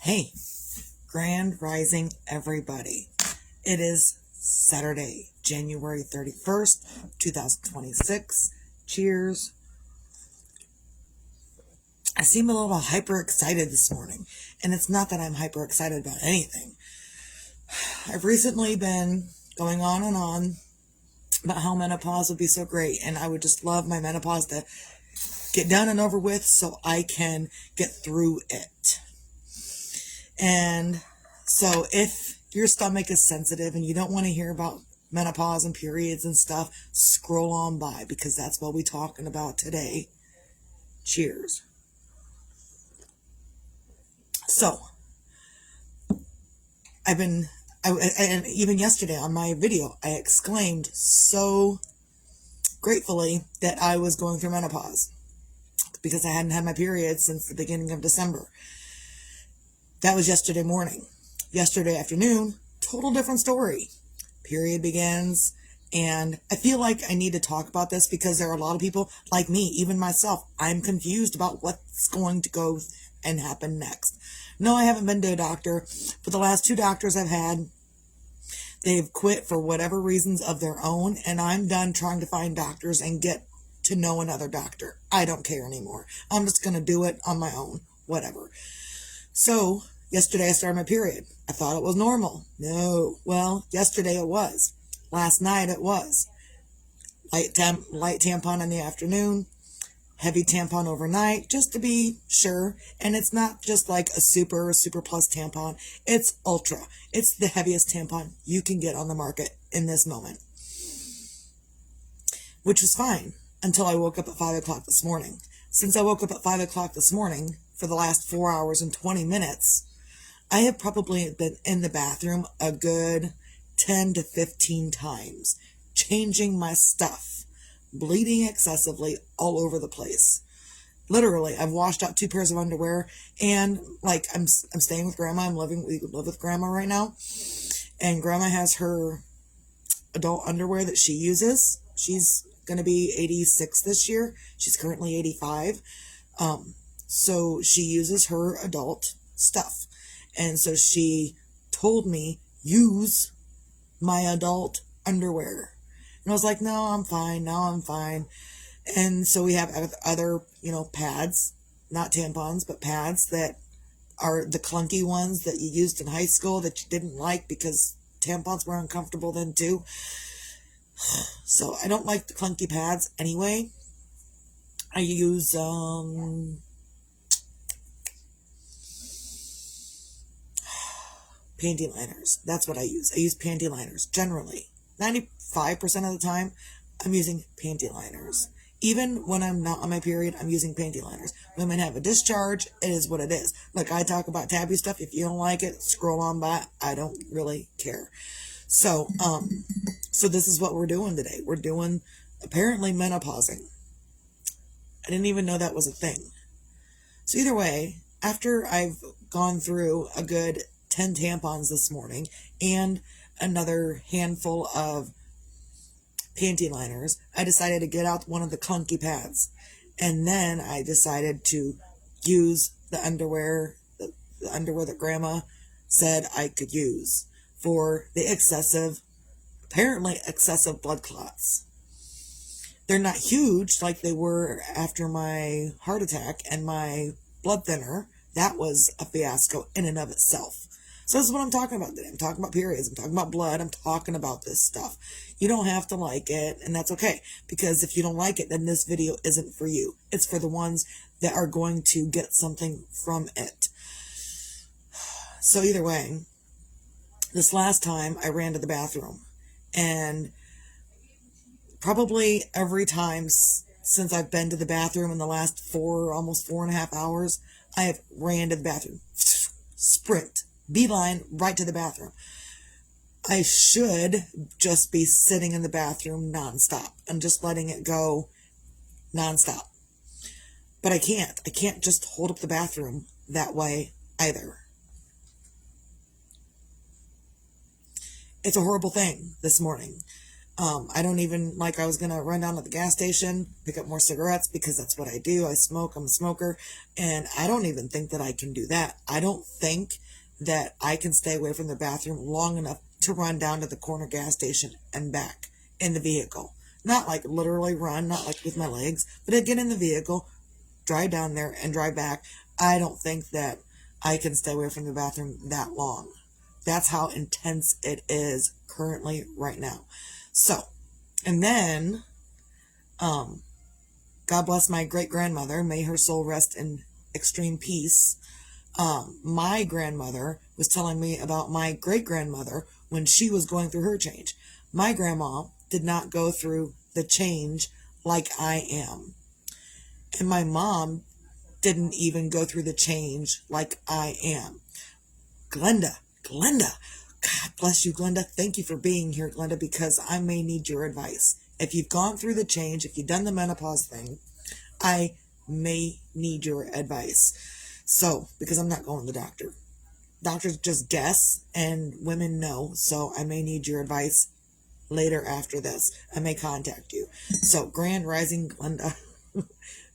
Hey, grand rising, everybody. It is Saturday, January 31st, 2026. Cheers. I seem a little hyper excited this morning, and it's not that I'm hyper excited about anything. I've recently been going on and on about how menopause would be so great, and I would just love my menopause to get done and over with so I can get through it. And so if your stomach is sensitive and you don't want to hear about menopause and periods and stuff, scroll on by because that's what we're talking about today. Cheers. So, and even yesterday on my video, I exclaimed so gratefully that I was going through menopause because I hadn't had my period since the beginning of December. That was yesterday morning. Yesterday afternoon, total different story. Period begins, and I feel like I need to talk about this because there are a lot of people like me, even myself. I'm confused about what's going to go and happen next. No, I haven't been to a doctor, but the last 2 doctors I've had, they've quit for whatever reasons of their own, and I'm done trying to find doctors and get to know another doctor. I don't care anymore. I'm just going to do it on my own, whatever. So, yesterday I started my period. I thought it was normal. No. Well, yesterday it was. Last night it was. Light tampon in the afternoon. Heavy tampon overnight, just to be sure. And it's not just like a super plus tampon. It's ultra. It's the heaviest tampon you can get on the market in this moment. Which was fine until I woke up at 5 o'clock this morning. Since I woke up at 5 o'clock this morning, for the last 4 hours and 20 minutes, I have probably been in the bathroom a good 10 to 15 times, changing my stuff, bleeding excessively all over the place. Literally, I've washed out 2 pairs of underwear, and I'm staying with Grandma. We live with Grandma right now, and Grandma has her adult underwear that she uses. She's going to be 86 this year. She's currently 85. So she uses her adult stuff. And so she told me, use my adult underwear. And I was like, no, I'm fine. And so we have other, pads, not tampons, but pads that are the clunky ones that you used in high school that you didn't like because tampons were uncomfortable then too. So I don't like the clunky pads anyway. I use, panty liners. That's what I use. I use panty liners generally. 95% of the time, I'm using panty liners. Even when I'm not on my period, I'm using panty liners. Women have a discharge. It is what it is. Look, I talk about taboo stuff. If you don't like it, scroll on by. I don't really care. So this is what we're doing today. We're doing apparently menopausing. I didn't even know that was a thing. So either way, after I've gone through a good 10 tampons this morning and another handful of panty liners, I decided to get out one of the clunky pads. And then I decided to use the underwear that Grandma said I could use for the apparently excessive blood clots. They're not huge like they were after my heart attack and my blood thinner. That was a fiasco in and of itself. So this is what I'm talking about today. I'm talking about periods. I'm talking about blood. I'm talking about this stuff. You don't have to like it, and that's okay. Because if you don't like it, then this video isn't for you. It's for the ones that are going to get something from it. So either way, this last time I ran to the bathroom, and probably every time since I've been to the bathroom in the last almost 4.5 hours, I have ran to the bathroom. Sprint. Beeline right to the bathroom. I should just be sitting in the bathroom nonstop and just letting it go nonstop. But I can't. I can't just hold up the bathroom that way either. It's a horrible thing this morning. I don't even, like, I was going to run down to the gas station, pick up more cigarettes because that's what I do. I smoke. I'm a smoker. And I don't even think that I can do that. I don't think that I can stay away from the bathroom long enough to run down to the corner gas station and back in the vehicle. Not like literally run, not like with my legs, but I get in the vehicle, drive down there and drive back. I don't think that I can stay away from the bathroom that long. That's how intense it is currently right now. So, and then, God bless my great grandmother. May her soul rest in extreme peace. My grandmother was telling me about my great grandmother when she was going through her change. My grandma did not go through the change like I am. And my mom didn't even go through the change like I am. Glenda, God bless you, Glenda. Thank you for being here, Glenda, because I may need your advice. If you've gone through the change, if you've done the menopause thing, I may need your advice. So, because I'm not going to the doctor. Doctors just guess, and women know, so I may need your advice later after this. I may contact you. So, Grand Rising, Glenda.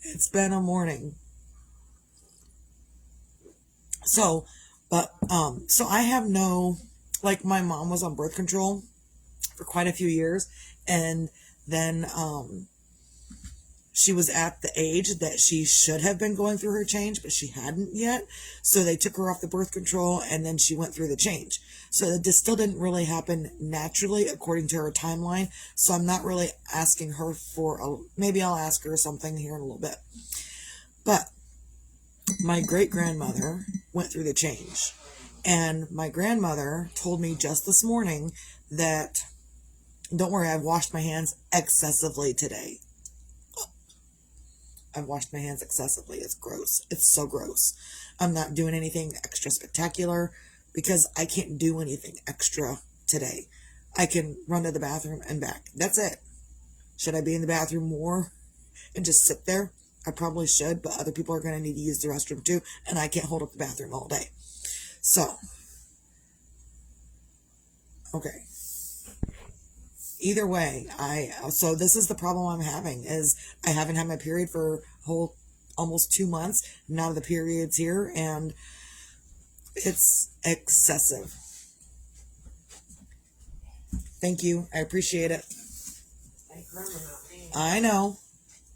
It's been a morning. So I have no, like, my mom was on birth control for quite a few years, and then she was at the age that she should have been going through her change, but she hadn't yet. So they took her off the birth control, and then she went through the change. So this still didn't really happen naturally according to her timeline. So I'm not really asking her for maybe I'll ask her something here in a little bit. But my great grandmother went through the change, and my grandmother told me just this morning that, don't worry, I've washed my hands excessively today. I've washed my hands excessively. It's gross. It's so gross. I'm not doing anything extra spectacular because I can't do anything extra today. I can run to the bathroom and back. That's it. Should I be in the bathroom more and just sit there? I probably should, but other people are going to need to use the restroom too, and I can't hold up the bathroom all day. So, okay. Either way, so this is the problem I'm having, is I haven't had my period for whole almost 2 months. Now the period's here, and it's excessive. Thank you. I appreciate it. I know.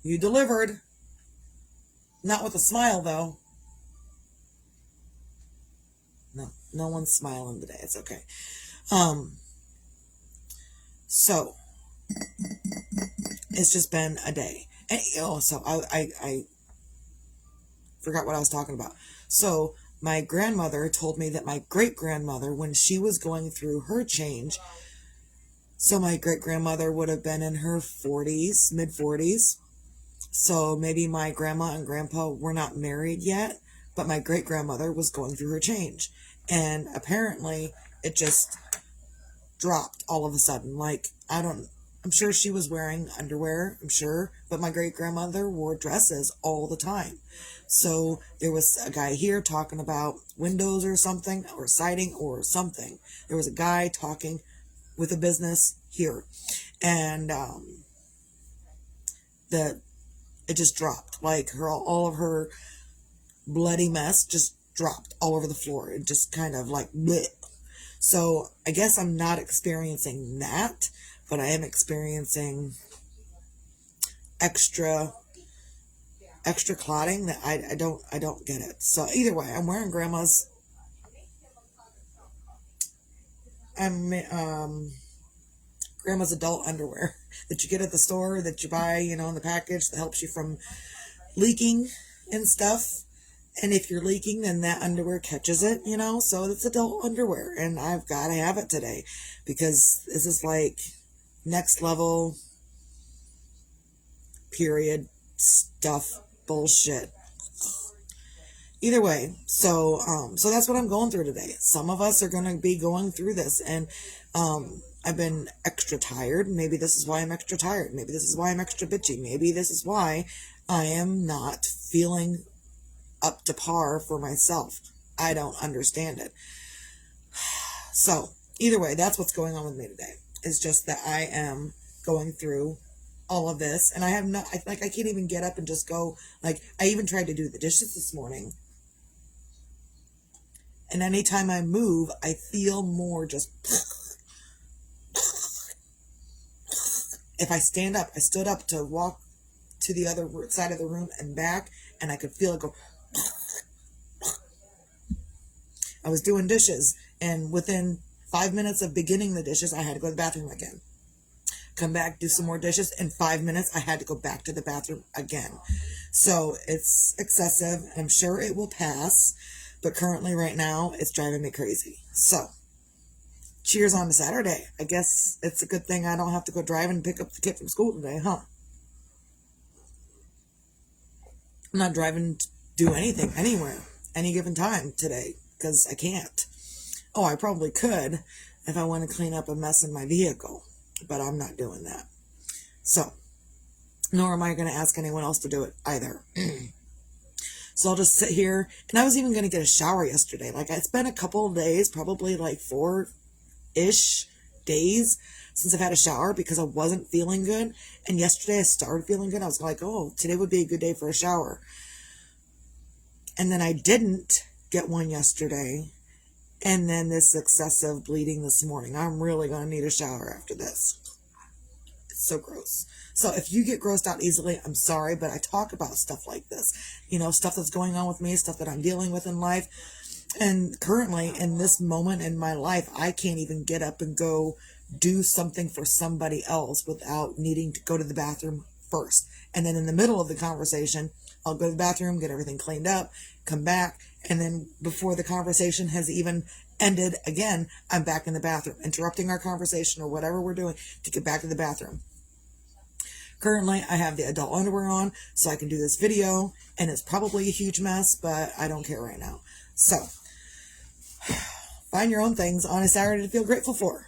You delivered. Not with a smile, though. No one's smiling today. It's okay. So it's just been a day. And so I forgot what I was talking about. So my grandmother told me that my great grandmother, when she was going through her change, so my great grandmother would have been in her 40s, mid 40s. So maybe my grandma and grandpa were not married yet, but my great grandmother was going through her change. And apparently it just dropped all of a sudden. Like, I'm sure she was wearing underwear, I'm sure, but my great grandmother wore dresses all the time. So there was a guy here talking about windows or something, or siding or something. There was a guy talking with a business here, and it just dropped. Like, all of her bloody mess just dropped all over the floor. It just kind of like bleh. So I guess I'm not experiencing that, but I am experiencing extra clotting that I don't get it. So either way, I'm wearing grandma's adult underwear that you get at the store, that you buy, in the package, that helps you from leaking and stuff. And if you're leaking, then that underwear catches it, so it's adult underwear, and I've got to have it today because this is like next level period stuff bullshit. Either way, so that's what I'm going through today. Some of us are going to be going through this, and I've been extra tired. Maybe this is why I'm extra tired. Maybe this is why I'm extra bitchy. Maybe this is why I am not feeling up to par for myself. I don't understand it. So either way, that's what's going on with me today. It's just that I am going through all of this, and I have not, I can't even get up and just go, like, I even tried to do the dishes this morning, and anytime I move, I feel more just, if I stand up, I stood up to walk to the other side of the room and back, and I could feel it go. I was doing dishes, and within 5 minutes of beginning the dishes, I had to go to the bathroom again. Come back, do some more dishes. In 5 minutes, I had to go back to the bathroom again. So it's excessive. I'm sure it will pass, but currently right now, it's driving me crazy. So cheers on to Saturday. I guess it's a good thing I don't have to go drive and pick up the kid from school today, huh? I'm not driving to do anything anywhere, any given time today, because I can't. Oh, I probably could if I want to clean up a mess in my vehicle, but I'm not doing that. So, nor am I going to ask anyone else to do it either. So I'll just sit here, and I was even going to get a shower yesterday. Like, it's been a couple of days, probably like 4-ish days since I've had a shower because I wasn't feeling good. And yesterday I started feeling good. I was like, oh, today would be a good day for a shower. And then I didn't get one yesterday. And then this excessive bleeding this morning. I'm really going to need a shower after this. It's so gross. So if you get grossed out easily, I'm sorry, but I talk about stuff like this. You know, stuff that's going on with me, stuff that I'm dealing with in life. And currently, in this moment in my life, I can't even get up and go do something for somebody else without needing to go to the bathroom first. And then in the middle of the conversation, I'll go to the bathroom, get everything cleaned up, come back, and then before the conversation has even ended again, I'm back in the bathroom, interrupting our conversation or whatever we're doing to get back to the bathroom. Currently, I have the adult underwear on, so I can do this video, and it's probably a huge mess, but I don't care right now. So, find your own things on a Saturday to feel grateful for.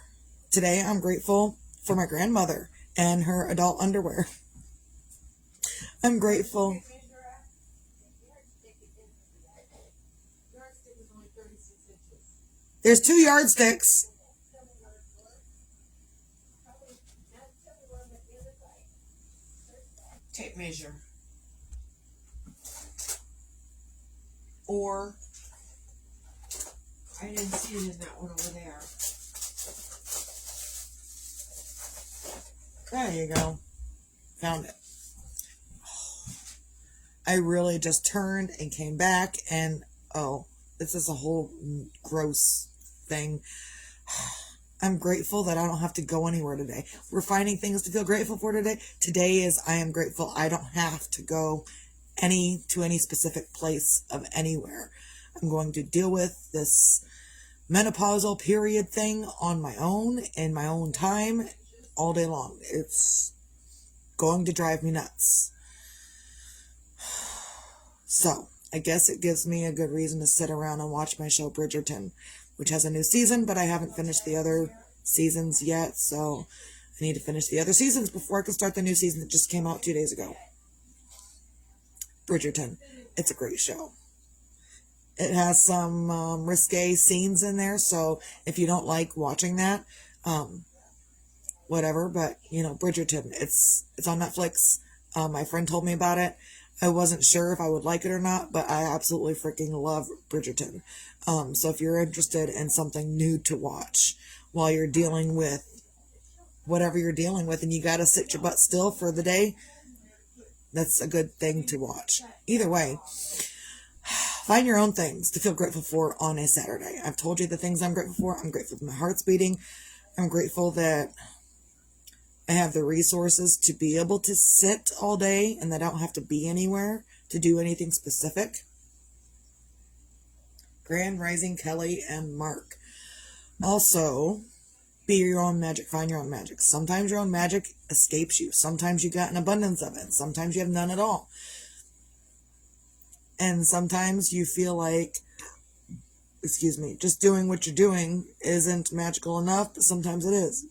Today, I'm grateful for my grandmother and her adult underwear. I'm grateful. There's 2 yardsticks. Tape measure. Or, I didn't see it in that one over there. There you go. Found it. I really just turned and came back, and oh, this is a whole gross thing. I'm grateful that I don't have to go anywhere today. We're finding things to feel grateful for today. Today is I am grateful I don't have to go to any specific place of anywhere. I'm going to deal with this menopausal period thing on my own in my own time all day long. It's going to drive me nuts. So, I guess it gives me a good reason to sit around and watch my show Bridgerton, which has a new season, but I haven't finished the other seasons yet, so I need to finish the other seasons before I can start the new season that just came out 2 days ago. Bridgerton. It's a great show. It has some risque scenes in there, so if you don't like watching that, whatever, but, you know, Bridgerton, it's on Netflix. My friend told me about it. I wasn't sure if I would like it or not, but I absolutely freaking love Bridgerton. So if you're interested in something new to watch while you're dealing with whatever you're dealing with and you gotta sit your butt still for the day, that's a good thing to watch. Either way, find your own things to feel grateful for on a Saturday. I've told you the things I'm grateful for. I'm grateful that my heart's beating. I'm grateful that I have the resources to be able to sit all day and that I don't have to be anywhere to do anything specific. Grand Rising Kelly and Mark. Also, be your own magic. Find your own magic. Sometimes your own magic escapes you. Sometimes you got an abundance of it. Sometimes you have none at all. And sometimes you feel like, just doing what you're doing isn't magical enough, but sometimes it is.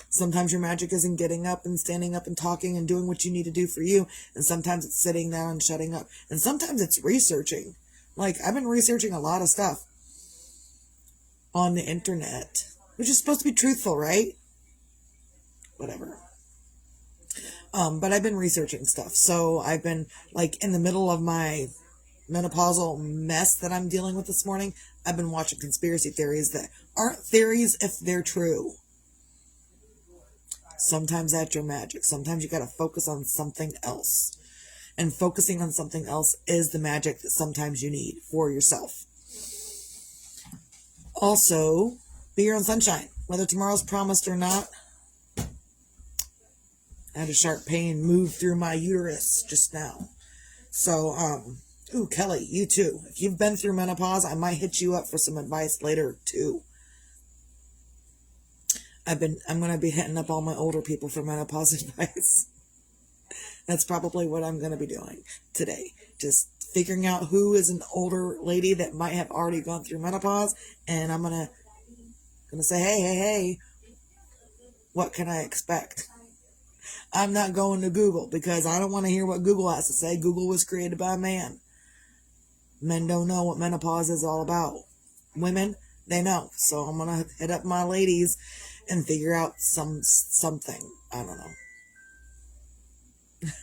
Sometimes your magic isn't getting up and standing up and talking and doing what you need to do for you. And sometimes it's sitting down and shutting up. And sometimes it's researching. Like, I've been researching a lot of stuff on the internet which is supposed to be truthful, right? Whatever. But I've been researching stuff. So I've been like in the middle of my menopausal mess that I'm dealing with this morning. I've been watching conspiracy theories that aren't theories if they're true. Sometimes that's your magic. Sometimes you got to focus on something else. And focusing on something else is the magic that sometimes you need for yourself. Also, be your own sunshine. Whether tomorrow's promised or not. I had a sharp pain move through my uterus just now. So, ooh, Kelly, you too. If you've been through menopause, I might hit you up for some advice later too. I'm going to be hitting up all my older people for menopause advice. That's probably what I'm going to be doing today. Just figuring out who is an older lady that might have already gone through menopause. And I'm going to say, hey, what can I expect? I'm not going to Google because I don't want to hear what Google has to say. Google was created by a man. Men don't know what menopause is all about. Women, they know. So I'm going to hit up my ladies and figure out something. I don't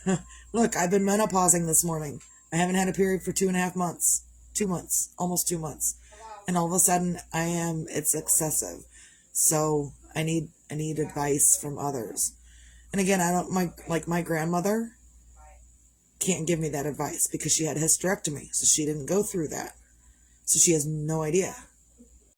know. Look, I've been menopausing this morning. I haven't had a period for 2.5 months. 2 months. Almost 2 months. And all of a sudden, it's excessive. So I need advice from others. And again, my grandmother can't give me that advice because she had a hysterectomy. So she didn't go through that. So she has no idea.